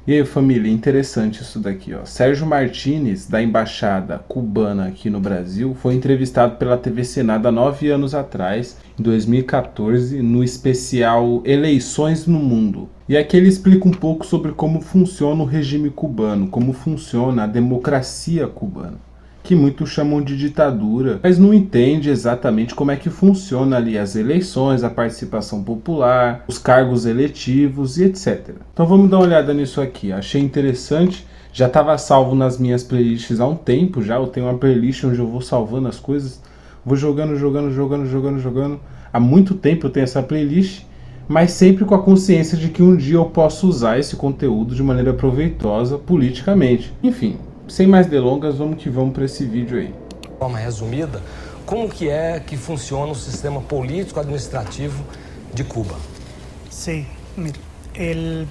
E aí, família, interessante isso daqui, ó. Sérgio Martínez, da Embaixada Cubana aqui no Brasil, foi entrevistado pela TV Senado há 9 anos atrás, em 2014, no especial Eleições no Mundo. E aqui ele explica um pouco sobre como funciona o regime cubano, como funciona a democracia cubana, que muitos chamam de ditadura, mas não entende exatamente como é que funciona ali as eleições, a participação popular, os cargos eletivos e etc. Então vamos dar uma olhada nisso aqui. Achei interessante, já estava salvo nas minhas playlists há um tempo já, eu tenho uma playlist onde eu vou salvando as coisas, vou jogando. Há muito tempo eu tenho essa playlist, mas sempre com a consciência de que um dia eu posso usar esse conteúdo de maneira proveitosa politicamente. Enfim, sem mais delongas, vamos que vamos para esse vídeo aí. De forma resumida, como que é que funciona o sistema político-administrativo de Cuba? Sí, mire,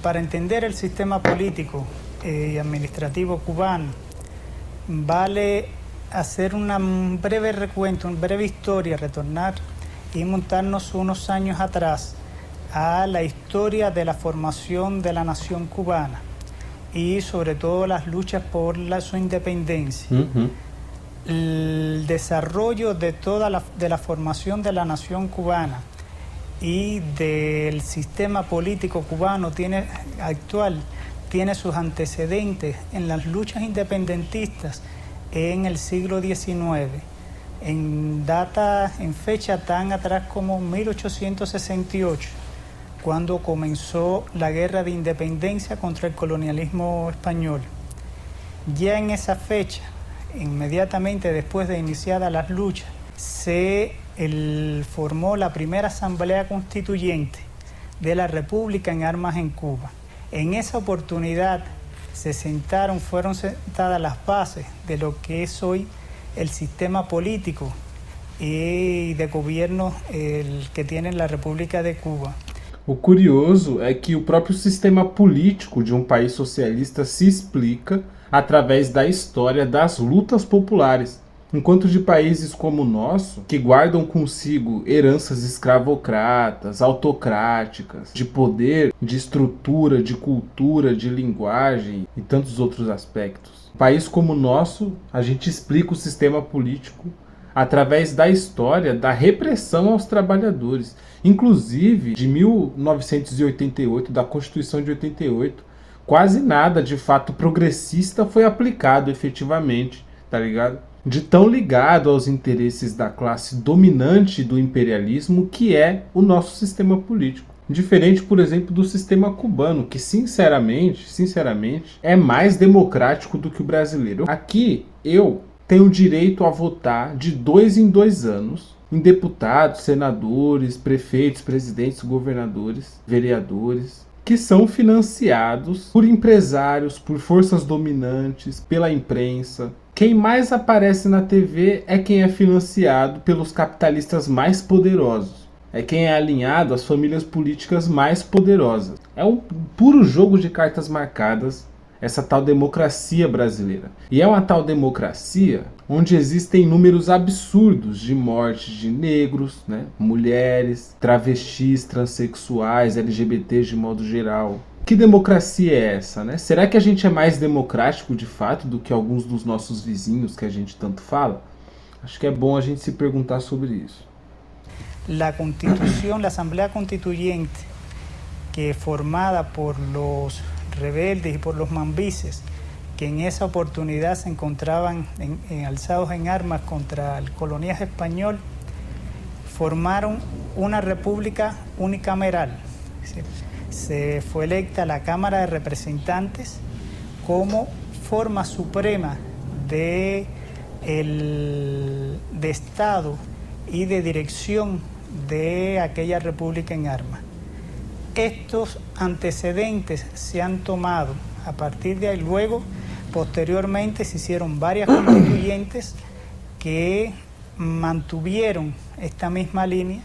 para entender el sistema político y administrativo cubano, vale hacer un breve recuento, una breve historia, retornar y montarnos unos años atrás a la historia de la formación de la nación cubana y sobre todo las luchas por su independencia. El desarrollo de de la formación de la nación cubana y del sistema político cubano actual tiene sus antecedentes en las luchas independentistas en el siglo XIX, en fecha tan atrás como 1868, cuando comenzó la guerra de independencia contra el colonialismo español. Ya en esa fecha, inmediatamente después de iniciadas las luchas, se formó la primera asamblea constituyente de la República en Armas en Cuba. En esa oportunidad fueron sentadas las bases de lo que es hoy el sistema político y de gobierno que tiene la República de Cuba. O curioso é que o próprio sistema político de um país socialista se explica através da história das lutas populares, enquanto de países como o nosso, que guardam consigo heranças escravocratas, autocráticas, de poder, de estrutura, de cultura, de linguagem e tantos outros aspectos. Um país como o nosso, a gente explica o sistema político através da história da repressão aos trabalhadores. Inclusive, de 1988, da Constituição de 88, quase nada de fato progressista foi aplicado efetivamente, tá ligado? De tão ligado aos interesses da classe dominante do imperialismo que é o nosso sistema político. Diferente, por exemplo, do sistema cubano, que sinceramente, é mais democrático do que o brasileiro. Aqui, eu tenho direito a votar de 2 em 2 anos em deputados, senadores, prefeitos, presidentes, governadores, vereadores, que são financiados por empresários, por forças dominantes, pela imprensa. Quem mais aparece na TV é quem é financiado pelos capitalistas mais poderosos. É quem é alinhado às famílias políticas mais poderosas. É um puro jogo de cartas marcadas, essa tal democracia brasileira. E é uma tal democracia onde existem números absurdos de mortes de negros, né, mulheres, travestis, transexuais, LGBTs de modo geral. Que democracia é essa, né? Será que a gente é mais democrático de fato do que alguns dos nossos vizinhos que a gente tanto fala? Acho que é bom a gente se perguntar sobre isso. La Constitución, la Asamblea Constituyente, que formada por los rebeldes y por los mambises, que en esa oportunidad se encontraban alzados en armas contra el coloniaje español, formaron una república unicameral. Se fue electa la Cámara de Representantes como forma suprema de Estado y de dirección de aquella república en armas. Estos antecedentes se han tomado a partir de ahí. Luego, posteriormente, se hicieron varias constituyentes que mantuvieron esta misma línea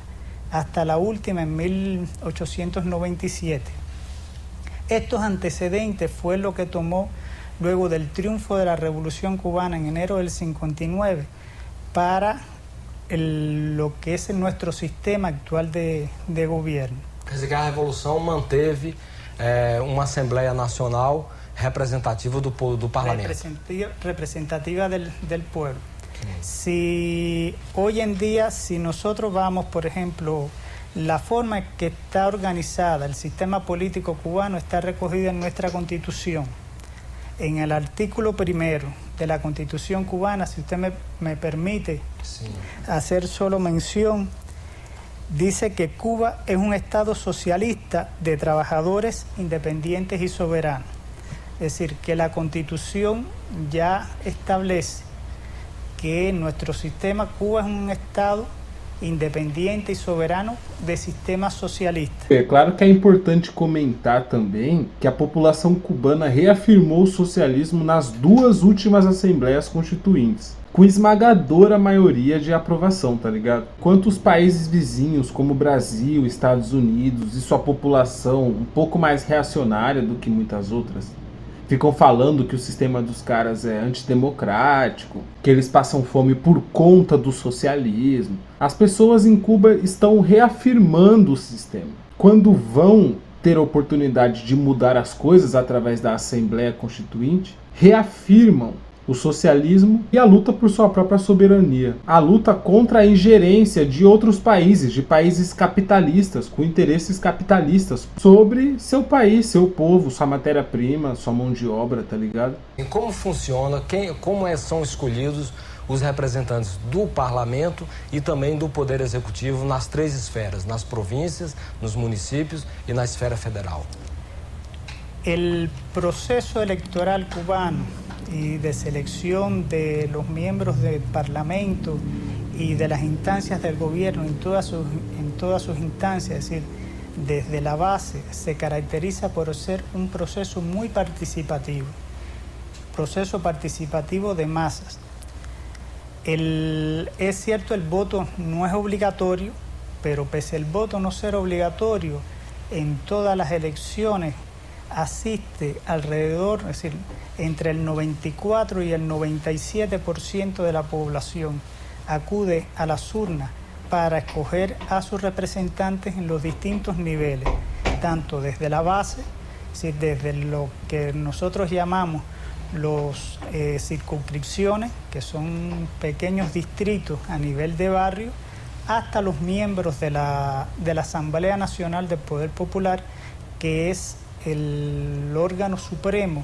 hasta la última en 1897. Estos antecedentes fue lo que tomó luego del triunfo de la Revolución Cubana en enero del 59 para lo que es nuestro sistema actual de gobierno. Quer dizer que a Revolução manteve uma Assembleia Nacional representativa do parlamento. Representativa del pueblo. Si hoy en día, si nosotros vamos, por ejemplo, la forma en que está organizada el sistema político cubano está recogida en nuestra Constitución. En el artículo 1 de la Constitución cubana, si usted me permite hacer solo mención, dice que Cuba es un Estado socialista de trabajadores independientes y soberanos. Es decir, que la Constitución ya establece que en nuestro sistema Cuba es un Estado independiente e soberano de sistema socialista. É claro que é importante comentar também que a população cubana reafirmou o socialismo nas duas últimas assembleias constituintes, com esmagadora maioria de aprovação, tá ligado? Enquanto os países vizinhos como Brasil, Estados Unidos e sua população um pouco mais reacionária do que muitas outras ficam falando que o sistema dos caras é antidemocrático, que eles passam fome por conta do socialismo. As pessoas em Cuba estão reafirmando o sistema. Quando vão ter a oportunidade de mudar as coisas através da Assembleia Constituinte, reafirmam o socialismo e a luta por sua própria soberania. A luta contra a ingerência de outros países, de países capitalistas, com interesses capitalistas, sobre seu país, seu povo, sua matéria-prima, sua mão de obra, tá ligado? E como funciona, como são escolhidos os representantes do parlamento e também do poder executivo nas três esferas, nas províncias, nos municípios e na esfera federal? El proceso electoral cubano y de selección de los miembros del Parlamento y de las instancias del gobierno en todas sus instancias, es decir, desde la base, se caracteriza por ser un proceso muy participativo de masas. Es cierto, el voto no es obligatorio, pero pese al voto no ser obligatorio, en todas las elecciones asiste alrededor, es decir, entre el 94 y el 97% de la población acude a las urnas para escoger a sus representantes en los distintos niveles, tanto desde la base, es decir, desde lo que nosotros llamamos los circunscripciones, que son pequeños distritos a nivel de barrio, hasta los miembros de la Asamblea Nacional del Poder Popular, que es el órgano supremo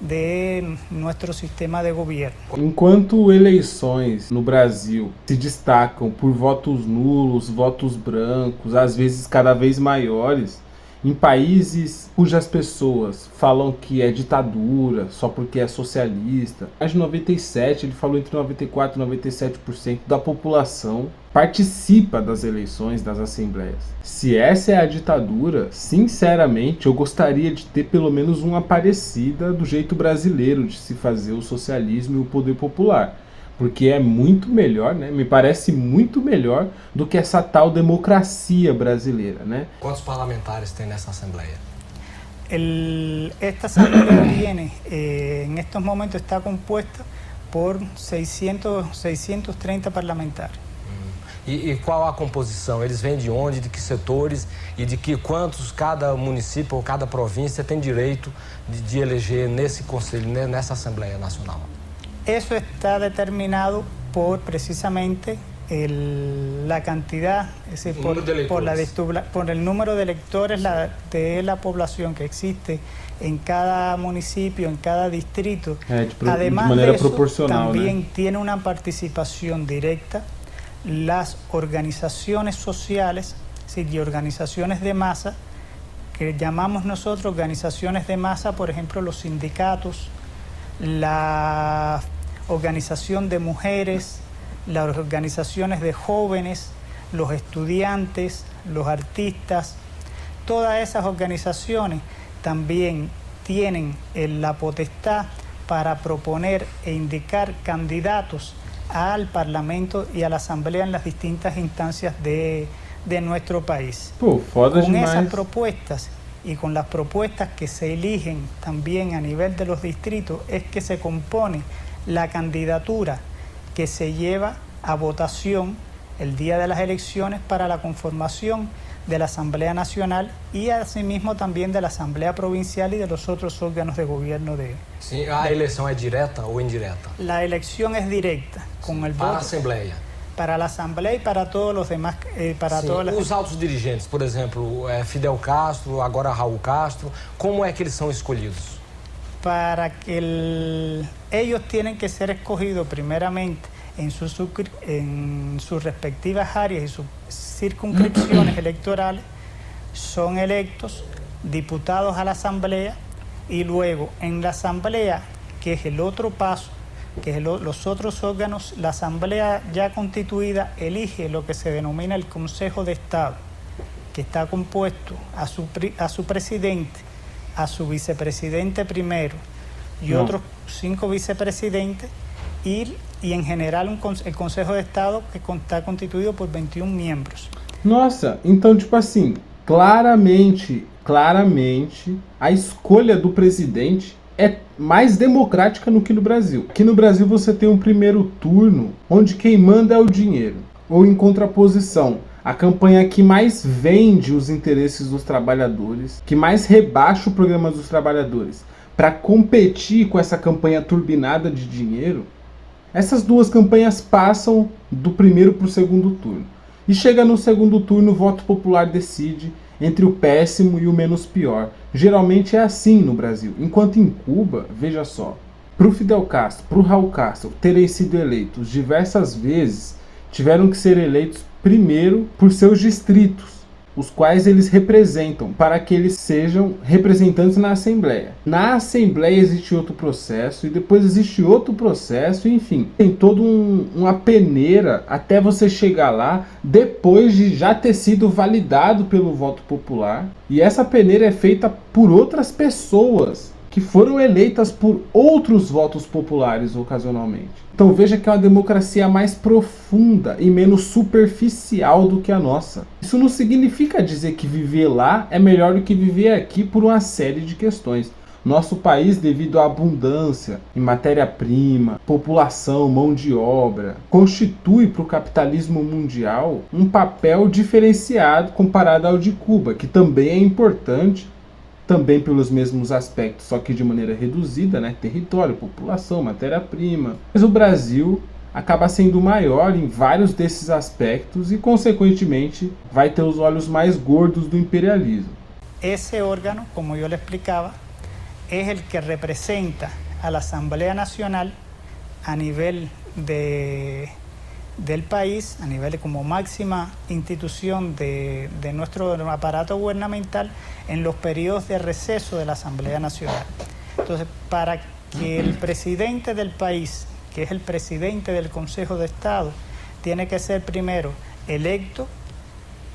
de nosso sistema de governo. Enquanto eleições no Brasil se destacam por votos nulos, votos brancos, às vezes cada vez maiores, em países cujas pessoas falam que é ditadura só porque é socialista, mais de 97%, ele falou entre 94% e 97% da população participa das eleições, das assembleias. Se essa é a ditadura, sinceramente, eu gostaria de ter pelo menos uma parecida do jeito brasileiro de se fazer o socialismo e o poder popular. Porque é muito melhor, né? Me parece muito melhor do que essa tal democracia brasileira, né? Quantos parlamentares tem nessa Assembleia? Esta Asamblea tiene, en estos momentos está compuesta por 630 parlamentares. E qual a composição? Eles vêm de onde, de que setores e de que quantos cada município ou cada província tem direito de eleger nesse conselho, nessa Assembleia Nacional? Eso está determinado por precisamente la cantidad, es decir, por el número de electores de la población que existe en cada municipio, en cada distrito. Además de eso, también tiene una participación directa las organizaciones sociales, es decir, y organizaciones de masa, que llamamos nosotros organizaciones de masa, por ejemplo, los sindicatos, la organización de mujeres, las organizaciones de jóvenes, los estudiantes, los artistas. Todas esas organizaciones también tienen la potestad para proponer e indicar candidatos al Parlamento y a la Asamblea en las distintas instancias de nuestro país. Con esas propuestas y con las propuestas que se eligen también a nivel de los distritos es que se compone la candidatura que se lleva a votación el día de las elecciones para la conformación de la Asamblea Nacional y asimismo también de la Asamblea Provincial y de los otros órganos de gobierno de... Sim, a eleição é direta ou indireta? La elección es directa, con el Para a voto Assembleia. para la Asamblea y para todos los demás, para Sim, todas las... os altos dirigentes, por exemplo, Fidel Castro, agora Raul Castro, como é que eles são escolhidos? Para que ellos tienen que ser escogidos primeramente en sus respectivas áreas y sus circunscripciones electorales, son electos diputados a la Asamblea y luego en la Asamblea, que es el otro paso, que es los otros órganos, la Asamblea ya constituida elige lo que se denomina el Consejo de Estado, que está compuesto a su presidente, a su vicepresidente primero y otros 5 vicepresidentes y en general el Consejo de Estado que está constituído por 21 miembros. Nossa, então tipo assim, claramente a escolha do presidente é mais democrática do que no Brasil. Aqui no Brasil você tem um primeiro turno onde quem manda é o dinheiro, ou em contraposição, a campanha que mais vende os interesses dos trabalhadores, que mais rebaixa o programa dos trabalhadores, para competir com essa campanha turbinada de dinheiro, essas duas campanhas passam do primeiro para o segundo turno. E chega no segundo turno, o voto popular decide entre o péssimo e o menos pior. Geralmente é assim no Brasil. Enquanto em Cuba, veja só, para o Fidel Castro, para o Raul Castro terem sido eleitos diversas vezes, tiveram que ser eleitos primeiro por seus distritos, os quais eles representam, para que eles sejam representantes na Assembleia. Na Assembleia existe outro processo, e depois existe outro processo, enfim. Tem toda uma peneira até você chegar lá, depois de já ter sido validado pelo voto popular. E essa peneira é feita por outras pessoas, que foram eleitas por outros votos populares ocasionalmente. Então veja que é uma democracia mais profunda e menos superficial do que a nossa. Isso não significa dizer que viver lá é melhor do que viver aqui por uma série de questões. Nosso país, devido à abundância em matéria-prima, população, mão de obra, constitui para o capitalismo mundial um papel diferenciado comparado ao de Cuba, que também é importante, também pelos mesmos aspectos, só que de maneira reduzida, né? Território, população, matéria-prima. Mas o Brasil acaba sendo maior em vários desses aspectos e, consequentemente, vai ter os olhos mais gordos do imperialismo. Ese órgano, como yo le explicaba, es el que representa a la Asamblea Nacional a nivel del país, a nivel como máxima institución de nuestro aparato gubernamental en los periodos de receso de la Asamblea Nacional. Entonces, para que el presidente del país, que es el presidente del Consejo de Estado, tiene que ser primero electo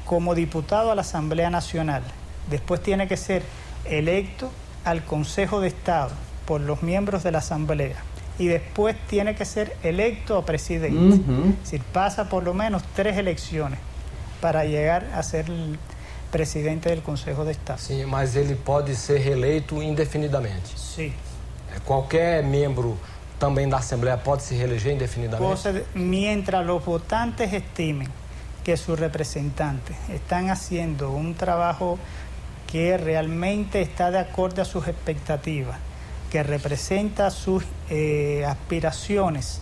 como diputado a la Asamblea Nacional, después tiene que ser electo al Consejo de Estado por los miembros de la Asamblea, y después tiene que ser electo a presidente. Es decir, pasa por lo menos 3 elecciones para llegar a ser el presidente del Consejo de Estado. Sim, mas ele pode ser reeleito indefinidamente. Sí. Qualquer membro também da Assembleia pode se reeleger indefinidamente? Mientras los votantes estimen que sus representantes están haciendo un trabajo que realmente está de acuerdo a sus expectativas, que representa sus aspiraciones,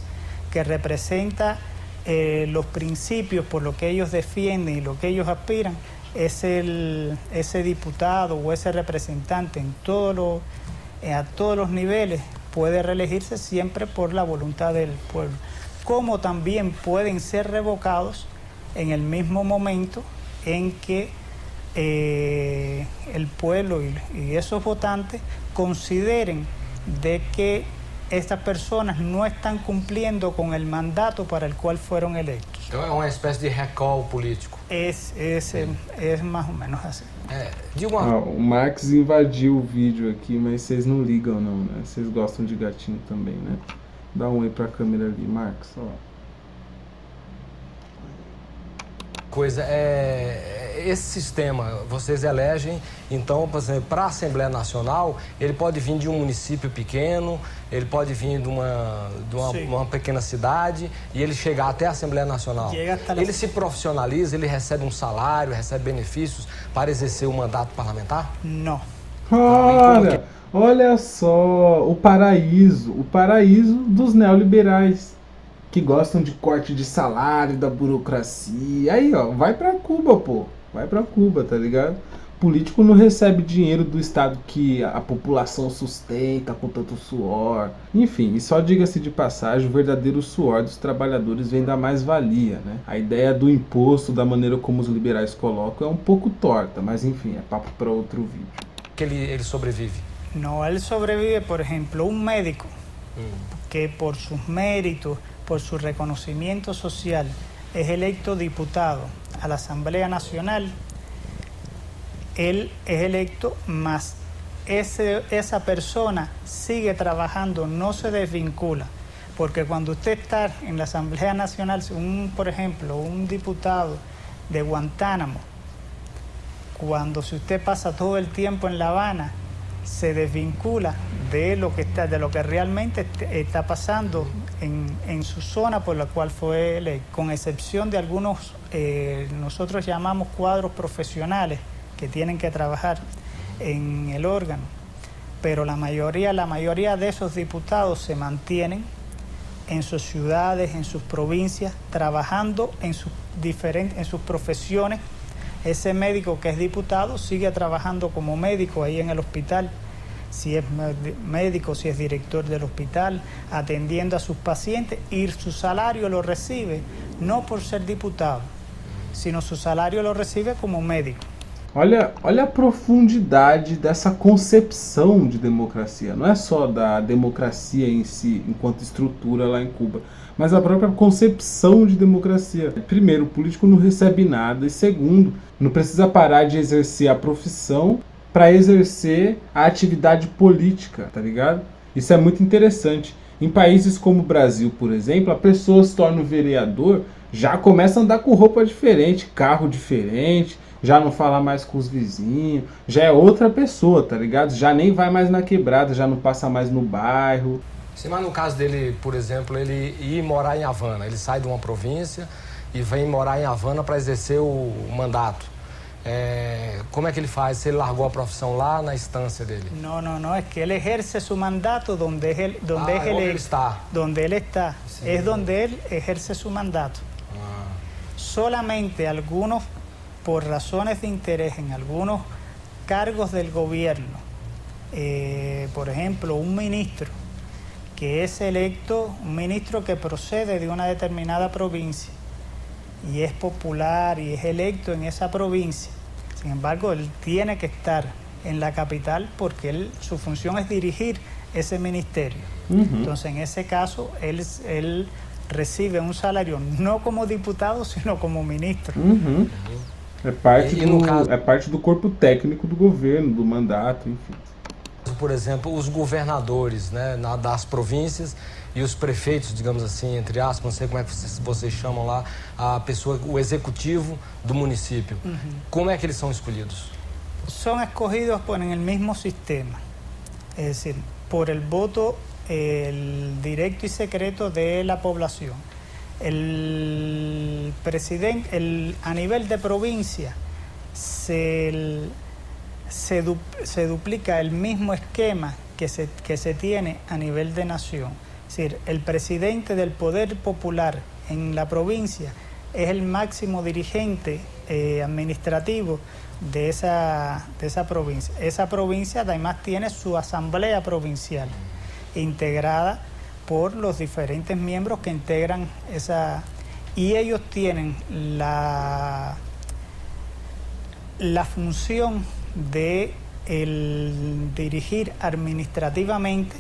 que representa los principios por lo que ellos defienden y lo que ellos aspiran, ese diputado o ese representante a todos los niveles puede reelegirse siempre por la voluntad del pueblo, como también pueden ser revocados en el mismo momento en que el pueblo y esos votantes consideren de que estas personas no están cumpliendo con el mandato para el cual fueron electos. Então é uma espécie de recall político. Es más o menos así. O Max invadiu o vídeo aqui, mas vocês não ligam não, né? Vocês gostam de gatinho também, né? Dá um oi pra câmera ali, Max. Ó. Coisa esse sistema, vocês elegem, então, por exemplo, para a Assembleia Nacional, ele pode vir de um município pequeno, ele pode vir de uma pequena cidade e ele chegar até a Assembleia Nacional. Ele se profissionaliza, ele recebe um salário, recebe benefícios para exercer o mandato parlamentar? Não. Olha só, o paraíso dos neoliberais, que gostam de corte de salário, da burocracia. Aí, ó, vai pra Cuba, pô. Vai pra Cuba, tá ligado? Político não recebe dinheiro do Estado que a população sustenta com tanto suor. Enfim, e só diga-se de passagem, o verdadeiro suor dos trabalhadores vem da mais-valia, né? A ideia do imposto, da maneira como os liberais colocam, é um pouco torta, mas enfim, é papo para outro vídeo. Que ele sobrevive? No, él sobrevive, por ejemplo, un médico que por sus méritos, por su reconocimiento social, es electo diputado a la Asamblea Nacional. Él es electo, más esa persona sigue trabajando, no se desvincula. Porque cuando usted está en la Asamblea Nacional, por ejemplo, un diputado de Guantánamo, cuando si usted pasa todo el tiempo en La Habana, se desvincula de lo que realmente está pasando en su zona por la cual fue electo, con excepción de algunos, nosotros llamamos cuadros profesionales que tienen que trabajar en el órgano, pero la mayoría de esos diputados se mantienen en sus ciudades, en sus provincias, trabajando en sus profesiones. Ese médico que es diputado sigue trabajando como médico ahí en el hospital, si es médico, si es director del hospital, atendiendo a sus pacientes, y su salario lo recibe no por ser diputado, sino su salario lo recibe como médico. Olha a profundidade dessa concepção de democracia. Não é só da democracia em si, enquanto estrutura lá em Cuba, mas a própria concepção de democracia. Primeiro, o político não recebe nada, e segundo, não precisa parar de exercer a profissão para exercer a atividade política, tá ligado? Isso é muito interessante. Em países como o Brasil, por exemplo, a pessoa se torna um vereador, já começa a andar com roupa diferente, carro diferente, já não fala mais com os vizinhos, já é outra pessoa, tá ligado? Já nem vai mais na quebrada, já não passa mais no bairro. Sim, mas no caso dele, por exemplo, ele ir morar em Havana, ele sai de uma província e vem morar em Havana para exercer o mandato. Como é que ele faz? Se ele largou a profissão lá na instância dele? No, es que él ejerce su mandato donde él está. Donde él está, sí. Es donde él ejerce su mandato. Solamente algunos, por razones de interés en algunos cargos del gobierno, por ejemplo, un ministro que es electo, un ministro que procede de una determinada provincia y es popular y es electo en esa provincia. Sin embargo, él tiene que estar en la capital porque su función es dirigir ese ministerio. Entonces, en ese caso, él recibe un salario no como diputado, sino como ministro. É parte do corpo técnico do governo, do mandato, enfim. Por exemplo, os governadores, né, das províncias e os prefeitos, digamos assim, entre aspas, não sei como é que vocês chamam lá, o executivo do município. Como é que eles são escolhidos? Son escogidos en el mismo sistema, es decir, por el voto directo y secreto de la población. El presidente, a nivel de provincia, se duplica el mismo esquema que se tiene a nivel de nación. Es decir, el presidente del poder popular en la provincia es el máximo dirigente administrativo de esa provincia. Esa provincia además tiene su asamblea provincial, integrada por los diferentes miembros que integran esa, y ellos tienen la función de dirigir administrativamente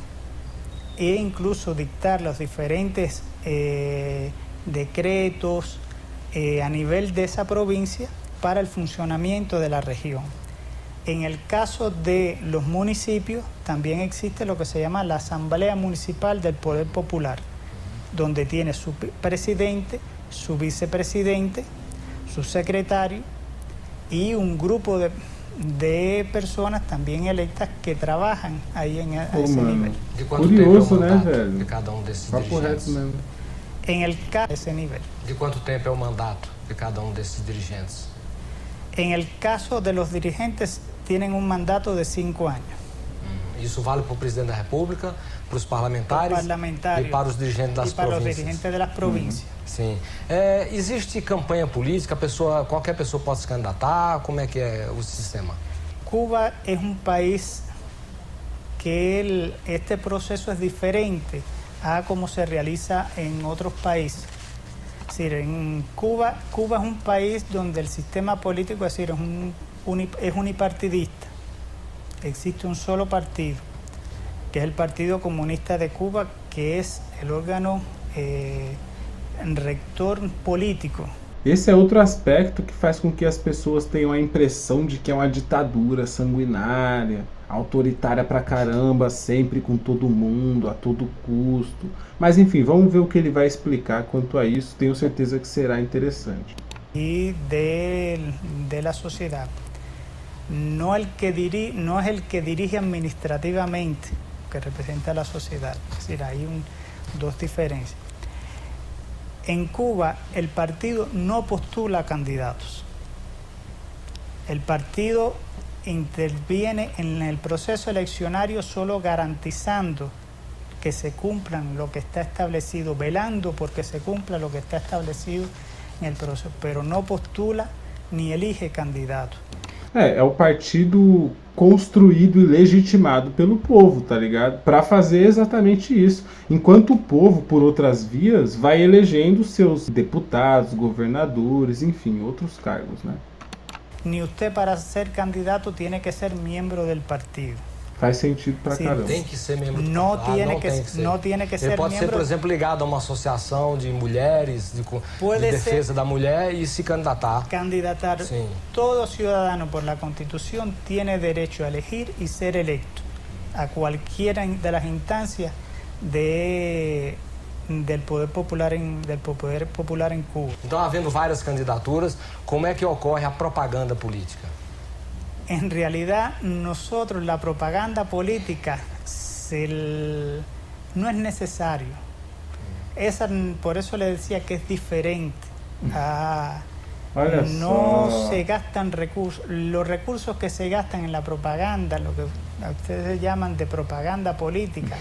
e incluso dictar los diferentes decretos a nivel de esa provincia para el funcionamiento de la región. En el caso de los municipios también existe lo que se llama la Asamblea Municipal del Poder Popular, donde tiene su presidente, su vicepresidente, su secretario y un grupo de personas también electas que trabajan ahí a ese nivel. De quanto tempo é o Curioso, né, mandato velho? de cada desses Papo reto dirigentes? mesmo. En el caso de ese nivel. De quanto tempo é o mandato de cada desses dirigentes? En el caso de los dirigentes, tienen un mandato de 5 años. Isso vale para o presidente da República, para os parlamentares e para os dirigentes das y para los províncias. dirigentes de las provincias. Sim. Existe campanha política? Qualquer pessoa pode se candidatar? Como é que é o sistema? Cuba es un país que este proceso es diferente a cómo se realiza en otros países. Es decir, en Cuba es un país donde el sistema político es unipartidista. Existe un solo partido, que es el Partido Comunista de Cuba, que es el órgano rector político. Esse é outro aspecto que faz com que as pessoas tenham a impressão de que é uma ditadura sanguinária, autoritária pra caramba, sempre com todo mundo, a todo custo. Mas enfim, vamos ver o que ele vai explicar quanto a isso, tenho certeza que será interessante. Y de la sociedad. No es el que dirige administrativamente, que representa a la sociedad. Es decir, hay dos diferencias. En Cuba, el partido no postula candidatos. El partido interviene en el proceso eleccionario solo garantizando que se cumplan lo que está establecido, velando porque se cumpla lo que está establecido en el proceso, pero no postula ni elige candidatos. É o partido construído e legitimado pelo povo, tá ligado? Para fazer exatamente isso. Enquanto o povo, por outras vias, vai elegendo seus deputados, governadores, enfim, outros cargos, né? Ni usted para ser candidato tiene que ser miembro del partido. Faz sentido pra caramba. Tem que ser membro do No partido? tiene Não que, tem que ser. no tiene que Ele ser pode ser, miembro. por exemplo, ligado a uma associação de mulheres, de defesa da mulher e se candidatar. Candidatar. Sí. Todo ciudadano por la Constitución tiene derecho a elegir y ser electo a cualquiera de las instancias del poder popular en Cuba. Então, havendo várias candidaturas, como é que ocorre a propaganda política? En realidad, nosotros la propaganda política no es necesario. Por eso le decía que es diferente. No se gastan recursos. Los recursos que se gastan en la propaganda, lo que ustedes llaman de propaganda política,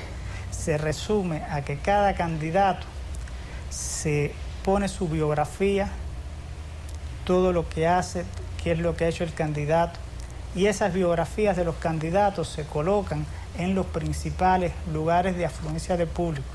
se resume a que cada candidato se pone su biografía, todo lo que hace, qué es lo que ha hecho el candidato, y esas biografías de los candidatos se colocan en los principales lugares de afluencia de público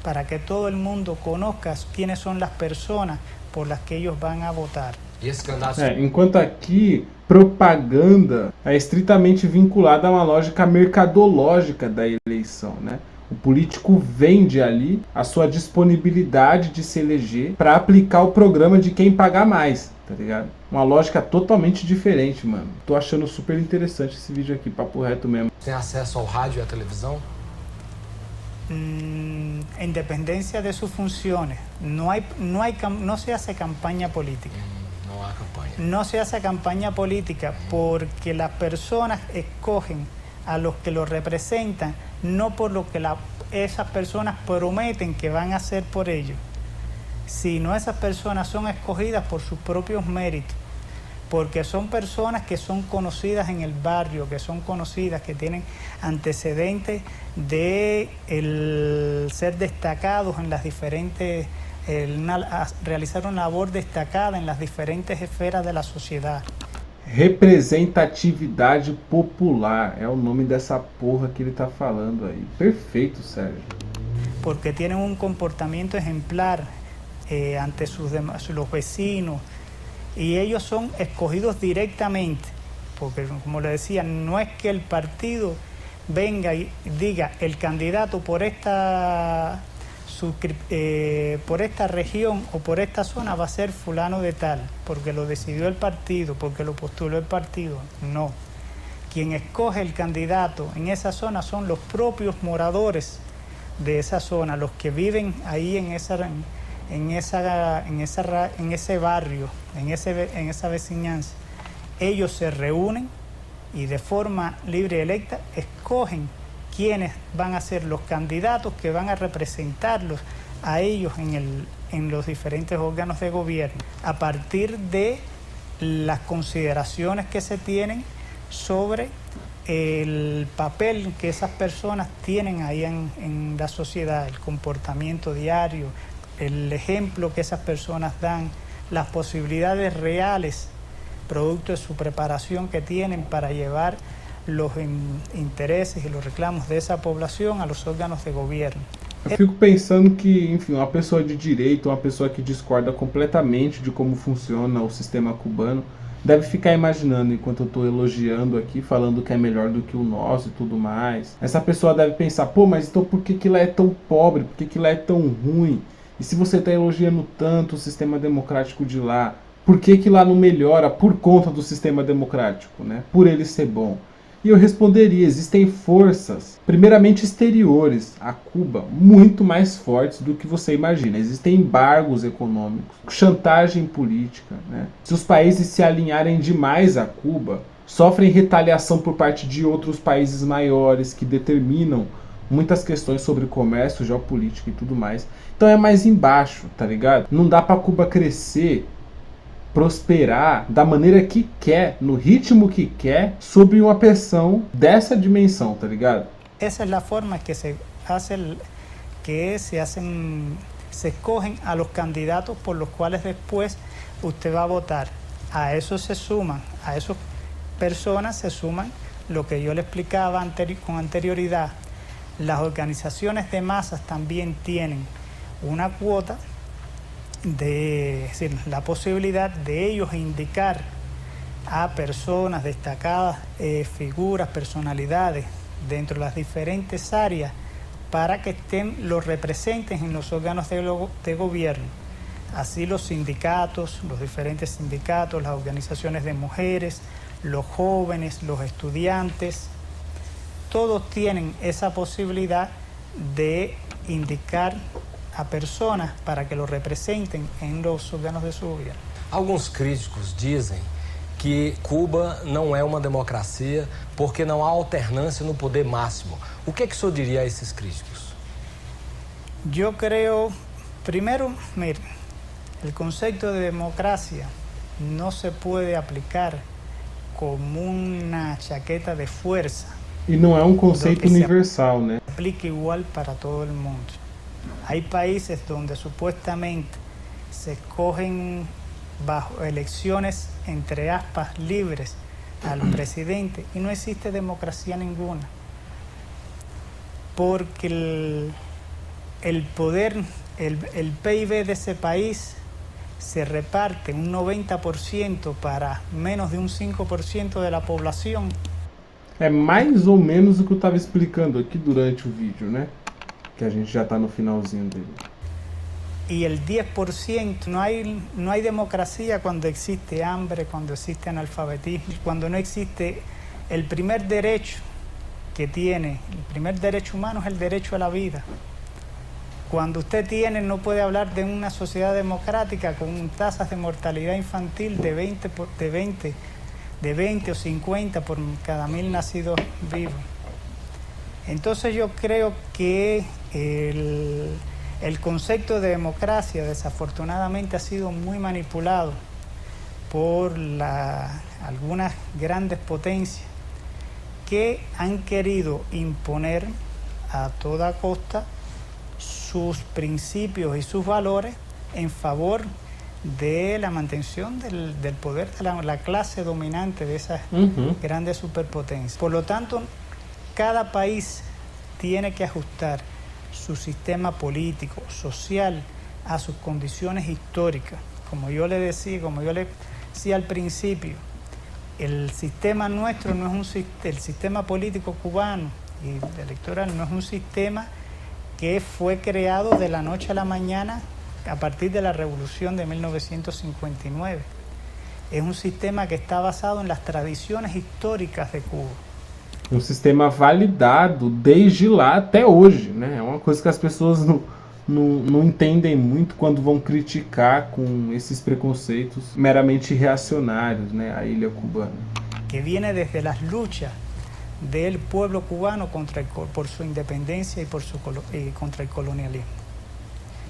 para que todo el mundo conozca quiénes son las personas por las que ellos van a votar. E esse candidato... Enquanto aqui, propaganda é estritamente vinculada a uma lógica mercadológica da eleição, né? O político vende ali a sua disponibilidade de se eleger para aplicar o programa de quem pagar mais, tá ligado? Uma lógica totalmente diferente, mano. Tô achando super interessante esse vídeo aqui, papo reto mesmo. Tem acesso ao rádio e à televisão? En dependencia de sus funciones, no se hace campaña política. Não há campanha. No se hace campaña política porque las personas escogen a los que los representan, no por lo que esas personas prometen que van a hacer por ellos, sino esas personas son escogidas por sus propios méritos, porque son personas que son conocidas en el barrio, que son conocidas, que tienen antecedentes de ser destacados en las diferentes, realizar una labor destacada en las diferentes esferas de la sociedad. Representatividade popular é o nome dessa porra que ele tá falando aí. Perfeito, Sérgio. Porque tienen un comportamiento ejemplar ante los vecinos, y ellos son escogidos directamente, porque como le decía, no es que el partido venga y diga el candidato por esta región o por esta zona va a ser fulano de tal, porque lo decidió el partido, porque lo postuló el partido. No. Quien escoge el candidato en esa zona son los propios moradores de esa zona, los que viven ahí en ese barrio, en esa vecinanza. ellos se reúnen y de forma libre y electa escogen quiénes van a ser los candidatos que van a representarlos a ellos en los diferentes órganos de gobierno, a partir de las consideraciones que se tienen sobre el papel que esas personas tienen ahí en la sociedad, el comportamiento diario, el ejemplo que esas personas dan, las posibilidades reales, producto de su preparación que tienen para llevar los interesses e los reclamos dessa população a los órgãos de governo. Eu fico pensando que, enfim, uma pessoa de direita, uma pessoa que discorda completamente de como funciona o sistema cubano, deve ficar imaginando, enquanto eu estou elogiando aqui, falando que é melhor do que o nosso e tudo mais. Essa pessoa deve pensar, pô, mas então por que lá é tão pobre? Por que lá é tão ruim? E se você está elogiando tanto o sistema democrático de lá, por que lá não melhora por conta do sistema democrático, né? Por ele ser bom? E eu responderia, existem forças, primeiramente exteriores a Cuba, muito mais fortes do que você imagina. Existem embargos econômicos, chantagem política, né? Se os países se alinharem demais a Cuba, sofrem retaliação por parte de outros países maiores que determinam muitas questões sobre comércio, geopolítica e tudo mais. Então é mais embaixo, tá ligado? Não dá pra Cuba crescer, prosperar da maneira que quer, no ritmo que quer, sob uma pressão dessa dimensão, tá ligado? Essa é a forma que se escogen a los candidatos por los cuales después usted va a votar. A eso se suman, a esas personas se suman lo que yo le explicaba con anterioridad. Las organizaciones de masas también tienen una cuota, es decir, la posibilidad de ellos indicar a personas destacadas, figuras, personalidades dentro de las diferentes áreas para que los representen en los órganos de gobierno. Así los sindicatos, los diferentes sindicatos, las organizaciones de mujeres, los jóvenes, los estudiantes, todos tienen esa posibilidad de indicar a personas para que lo representen en los órganos de su gobierno. Alguns críticos dizem que Cuba não é uma democracia porque não há alternância no poder máximo. O que é que o senhor diria a esses críticos? Yo creo, primero, mire, el concepto de democracia no se puede aplicar como una chaqueta de fuerza. E não é um conceito universal, né? Aplica igual para todo el mundo. Hay países donde supuestamente se escogen bajo elecciones, entre aspas, libres al presidente y no existe democracia ninguna. Porque el poder, el PIB de ese país se reparte un 90% para menos de un 5% de la población. É mais ou menos o que eu estava explicando aqui durante o vídeo, né? Que a gente já está no finalzinho dele. Y el 10%, no hay democracia cuando existe hambre, cuando existe analfabetismo, cuando no existe el primer derecho que tiene, el primer derecho humano es el derecho a la vida. Cuando usted no puede hablar de una sociedad democrática con tasas de mortalidad infantil de 20 o 50 por cada 1000 nacidos vivos. Entonces yo creo que el concepto de democracia desafortunadamente ha sido muy manipulado por algunas grandes potencias que han querido imponer a toda costa sus principios y sus valores en favor de la mantención del poder de la clase dominante de esas grandes superpotencias. Por lo tanto, cada país tiene que ajustar su sistema político, social, a sus condiciones históricas. Como yo le decía al principio, el sistema nuestro no es el sistema político cubano y electoral no es un sistema que fue creado de la noche a la mañana a partir de la revolución de 1959. Es un sistema que está basado en las tradiciones históricas de Cuba. Um sistema validado desde lá até hoje, né? É uma coisa que as pessoas não entendem muito quando vão criticar com esses preconceitos meramente reacionários, né, a ilha cubana. Que viene desde las luchas del pueblo cubano por su independencia y contra el colonialismo.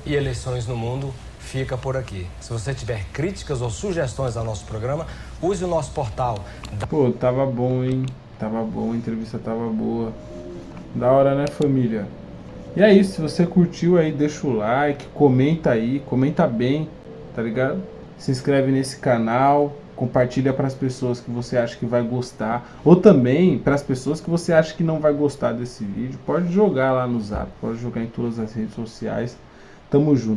E Eleições no Mundo fica por aqui. Se você tiver críticas ou sugestões ao nosso programa, use o nosso portal. Pô, tava bom, hein? Tava bom, a entrevista tava boa. Da hora, né, família? E é isso, se você curtiu aí, deixa o like, comenta aí, comenta bem, tá ligado? Se inscreve nesse canal, compartilha para as pessoas que você acha que vai gostar, ou também para as pessoas que você acha que não vai gostar desse vídeo, pode jogar lá no Zap, pode jogar em todas as redes sociais. Tamo junto.